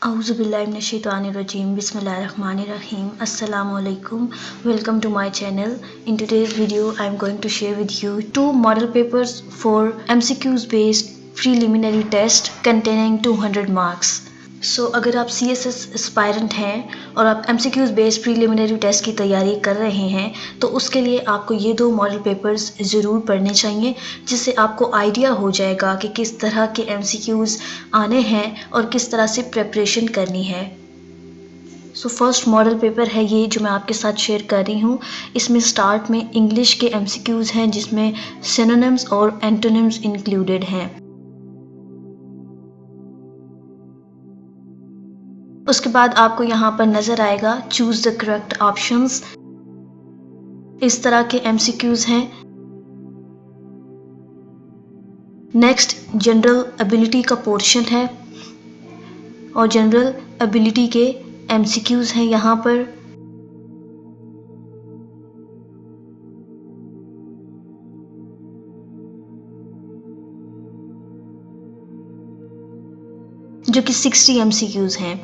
Auzubillahiminash-shaytanir-rajim. Bismillahir-rahmanir-rahim. Assalamualaikum. Welcome to my channel. In today's video, I am going to share with you two model papers for MCQs based preliminary test containing 200 marks. अगर आप CSS aspirant हैं और आप MCQs based preliminary test की तैयारी कर रहे हैं तो उसके लिए आपको ये दो मॉडल पेपर्स ज़रूर पढ़ने चाहिए, जिससे आपको आइडिया हो जाएगा कि किस तरह के MCQs आने हैं और किस तरह से प्रिपरेशन करनी है। फर्स्ट मॉडल पेपर है ये जो मैं आपके साथ शेयर कर रही हूँ। इसमें स्टार्ट में इंग्लिश के MCQs हैं जिसमें सिनोनिम्स और एंटोनिम्स इंक्लूडेड हैं। उसके बाद आपको यहाँ पर नज़र आएगा चूज़ द करेक्ट ऑप्शंस। इस तरह के MCQs हैं। नेक्स्ट जनरल एबिलिटी का पोर्शन है और जनरल एबिलिटी के MCQs हैं यहाँ पर। जो कि 60 MCQs हैं।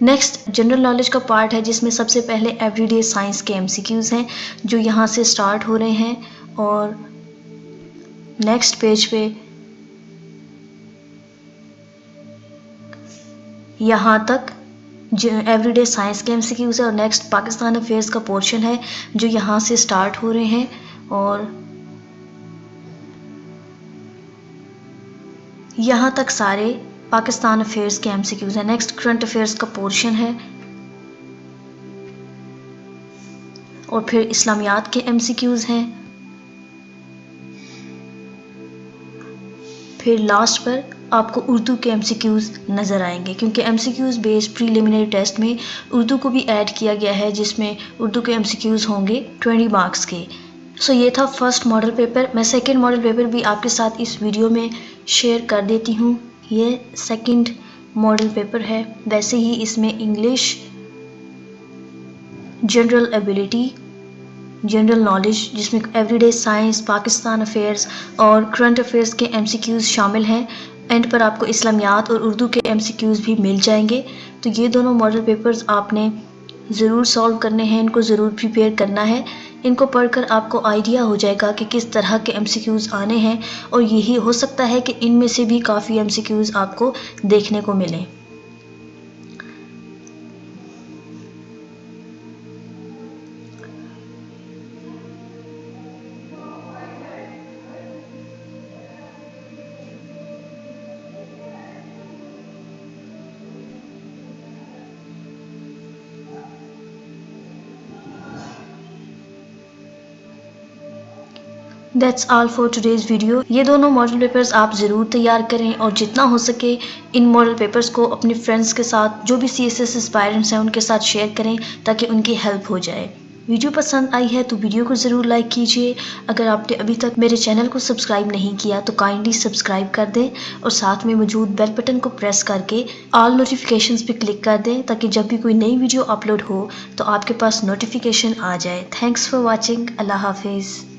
नेक्स्ट जनरल नॉलेज का पार्ट है जिसमें सबसे पहले एवरीडे साइंस के MCQs हैं जो यहाँ से स्टार्ट हो रहे हैं और नेक्स्ट पेज पे यहाँ तक एवरीडे साइंस के MCQs है और नेक्स्ट पाकिस्तान अफेयर्स का पोर्शन है जो यहाँ से स्टार्ट हो रहे हैं और यहाँ तक सारे पाकिस्तान अफेयर्स के MCQs हैं। नेक्स्ट करंट अफेयर्स का पोर्शन है और फिर इस्लामियात के MCQs हैं। फिर लास्ट पर आपको उर्दू के MCQs नज़र आएंगे क्योंकि MCQs बेस्ड प्रीलिमिनरी टेस्ट में उर्दू को भी ऐड किया गया है जिसमें उर्दू के MCQs होंगे 20 मार्क्स के। ये था फर्स्ट मॉडल पेपर। मैं सेकंड मॉडल पेपर भी आपके साथ इस वीडियो में शेयर कर देती हूँ। ये सेकंड मॉडल पेपर है। वैसे ही इसमें English, general ability, general knowledge जिसमें एवरीडे साइंस, पाकिस्तान अफेयर्स और करंट अफेयर्स के MCQs शामिल हैं। एंड पर आपको इस्लामियात और उर्दू के MCQs भी मिल जाएंगे। तो ये दोनों मॉडल पेपर्स आपने ज़रूर सॉल्व करने हैं, इनको ज़रूर प्रिपेयर करना है। इनको पढ़कर आपको आइडिया हो जाएगा कि किस तरह के MCQs आने हैं और यही हो सकता है कि इनमें से भी काफ़ी MCQs आपको देखने को मिलें। That's all for today's video. ये दोनों मॉडल पेपर्स आप ज़रूर तैयार करें और जितना हो सके इन मॉडल पेपर्स को अपने फ्रेंड्स के साथ जो भी CSS एस्पायरेंट्स हैं उनके साथ शेयर करें ताकि उनकी हेल्प हो जाए। वीडियो पसंद आई है तो वीडियो को ज़रूर लाइक कीजिए। अगर आपने अभी तक मेरे चैनल को सब्सक्राइब नहीं किया तो काइंडली सब्सक्राइब कर दें और साथ में मौजूद बेल बटन को प्रेस करके ऑल नोटिफिकेशंस पे क्लिक कर दें ताकि जब भी कोई नई वीडियो अपलोड हो तो आपके पास नोटिफिकेशन आ जाए। Thanks for watching. अल्लाह हाफिज़।